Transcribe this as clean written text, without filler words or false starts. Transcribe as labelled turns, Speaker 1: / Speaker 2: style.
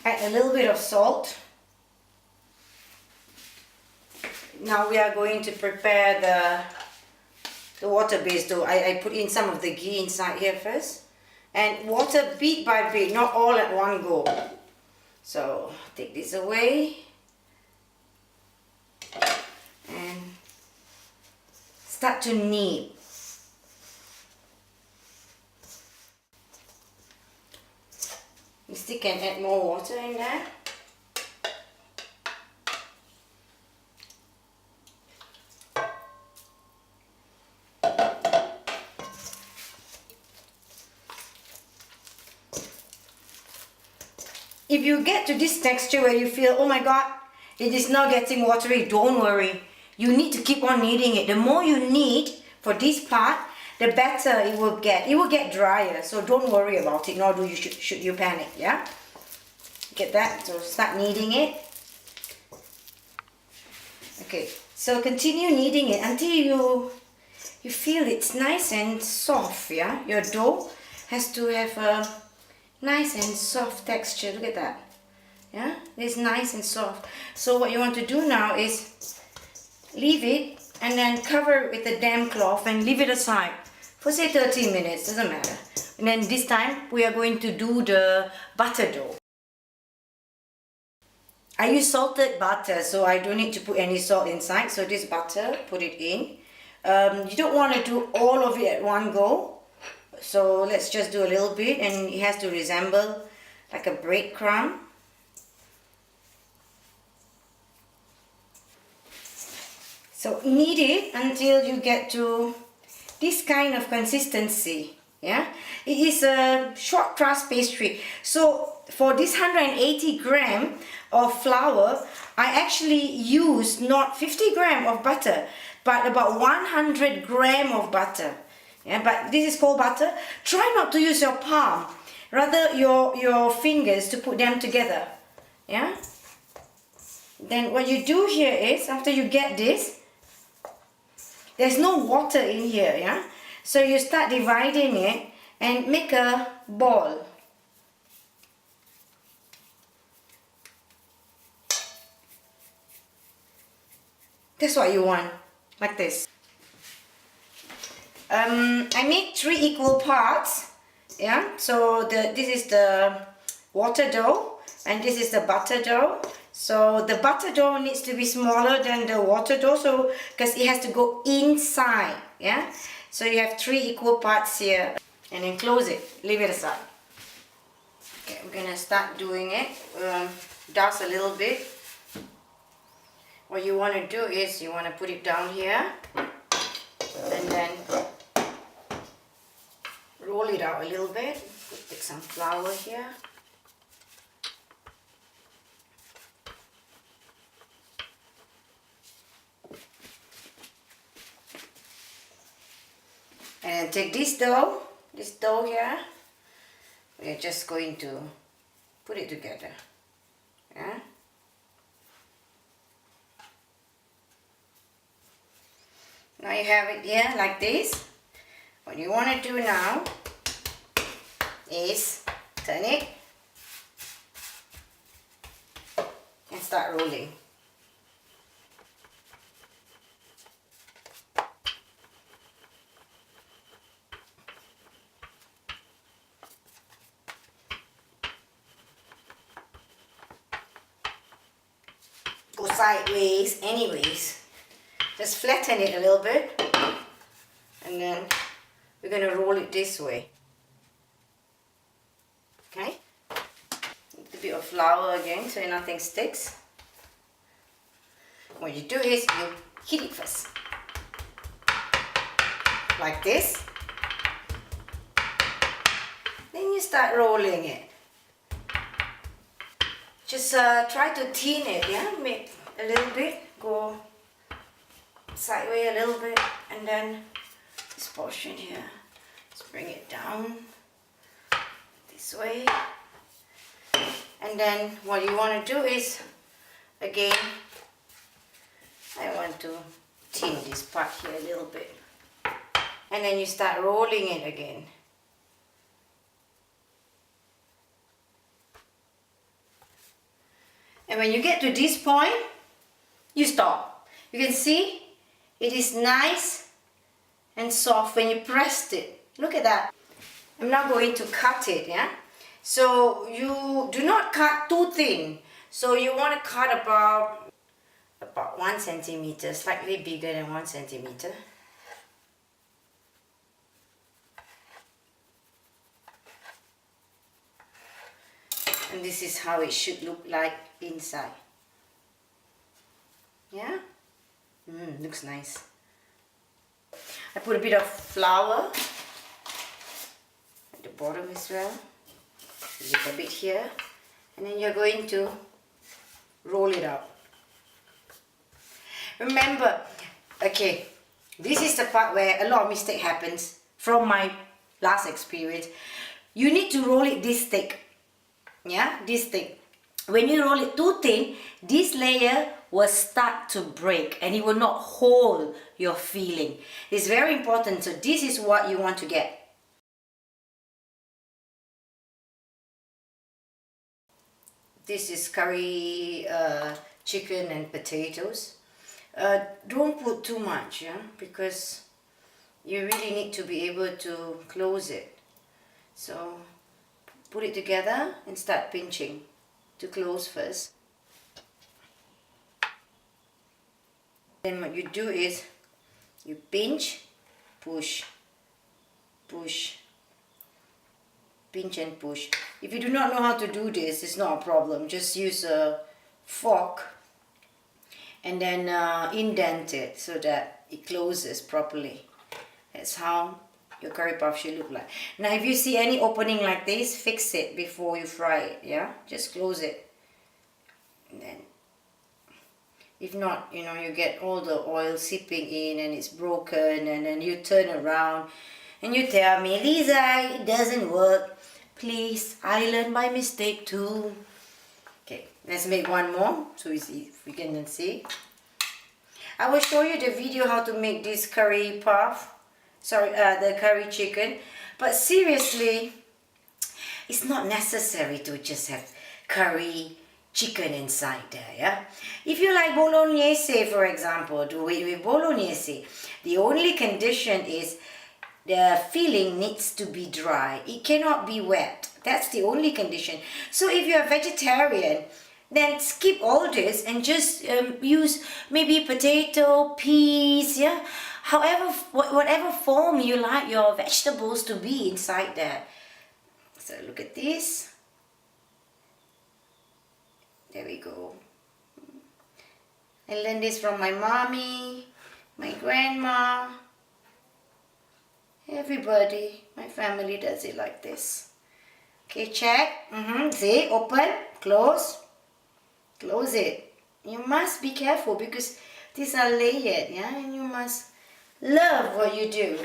Speaker 1: add a little bit of salt. Now we are going to prepare the water-based dough. I put in some of the ghee inside here first. And water bit by bit, not all at one go. So take this away. And start to knead. You still can add more water in there. If you get to this texture where you feel, oh my god, it is now getting watery, don't worry. You need to keep on kneading it. The more you knead for this part, the better it will get. It will get drier, so don't worry about it, nor should you panic, yeah? Get that? So start kneading it. Okay, so continue kneading it until you feel it's nice and soft, yeah? Your dough has to have a nice and soft texture. Look at that. Yeah, it's nice and soft. So what you want to do now is leave it and then cover it with a damp cloth and leave it aside for say 30 minutes, doesn't matter. And then this time we are going to do the butter dough. I use salted butter, so I don't need to put any salt inside. So this butter, put it in. You don't want to do all of it at one go. So let's just do a little bit, and it has to resemble like a breadcrumb. So knead it until you get to this kind of consistency. Yeah, it is a short crust pastry. So for this 180 gram of flour, I actually use not 50 gram of butter, but about 100 gram of butter. Yeah, but this is called butter. Try not to use your palm, rather your fingers to put them together. Yeah. Then what you do here is, after you get this, there's no water in here, yeah? So you start dividing it and make a ball. That's what you want, like this. I made 3 equal parts, yeah? So this is the water dough and this is the butter dough. So the butter dough needs to be smaller than the water dough, so because it has to go inside, yeah? So you have 3 equal parts here, and then close it, leave it aside. Okay, we're gonna start doing it. Dust a little bit. What you want to do is you want to put it down here, and then roll it out a little bit. Take some flour here. And take this dough here, we're just going to put it together, yeah? Now you have it here like this. What you want to do now is turn it and start rolling. Go sideways anyways. Just flatten it a little bit, and then we're going to roll it this way. Okay? A little bit of flour again so nothing sticks. What you do is you heat it first, like this. Then you start rolling it. Just try to thin it, yeah? Make a little bit, go sideways a little bit, and then this portion here, let's bring it down this way. And then what you want to do is, again, I want to thin this part here a little bit, and then you start rolling it again. And when you get to this point, you stop. You can see it is nice and soft when you pressed it. Look at that. I'm now going to cut it, yeah? So you do not cut too thin. So you want to cut about 1 centimeter, slightly bigger than 1 centimeter. And this is how it should look like inside. Yeah? Looks nice. I put a bit of flour at the bottom as well. A little bit here. And then you're going to roll it out. Remember, okay, this is the part where a lot of mistake happens from my last experience. You need to roll it this thick. Yeah, this thick. When you roll it too thin, this layer will start to break and it will not hold your filling. It's very important. So this is what you want to get. This is curry chicken and potatoes. Don't put too much, yeah, because you really need to be able to close it. So put it together and start pinching to close first. Then what you do is you pinch, push, push, pinch and push. If you do not know how to do this, it's not a problem. Just use a fork and then indent it so that it closes properly. That's how your curry puff should look like. Now if you see any opening like this, fix it before you fry it, yeah? Just close it. And then, if not, you know, you get all the oil seeping in and it's broken, and then you turn around and you tell me, Lisa, it doesn't work. Please, I learned by mistake too. Okay, let's make one more so we can see. I will show you the video how to make this curry puff. Sorry, the curry chicken. But seriously, it's not necessary to just have curry chicken inside there, yeah? If you like bolognese, for example, do it with bolognese. The only condition is the filling needs to be dry. It cannot be wet. That's the only condition. So if you're a vegetarian, then skip all this and just use maybe potato, peas, yeah? However, whatever form you like your vegetables to be inside there. So look at this. There we go. I learned this from my mommy, my grandma. Everybody, my family does it like this. Okay, check. See, open, close, close it. You must be careful because these are layered, yeah, and you must love what you do.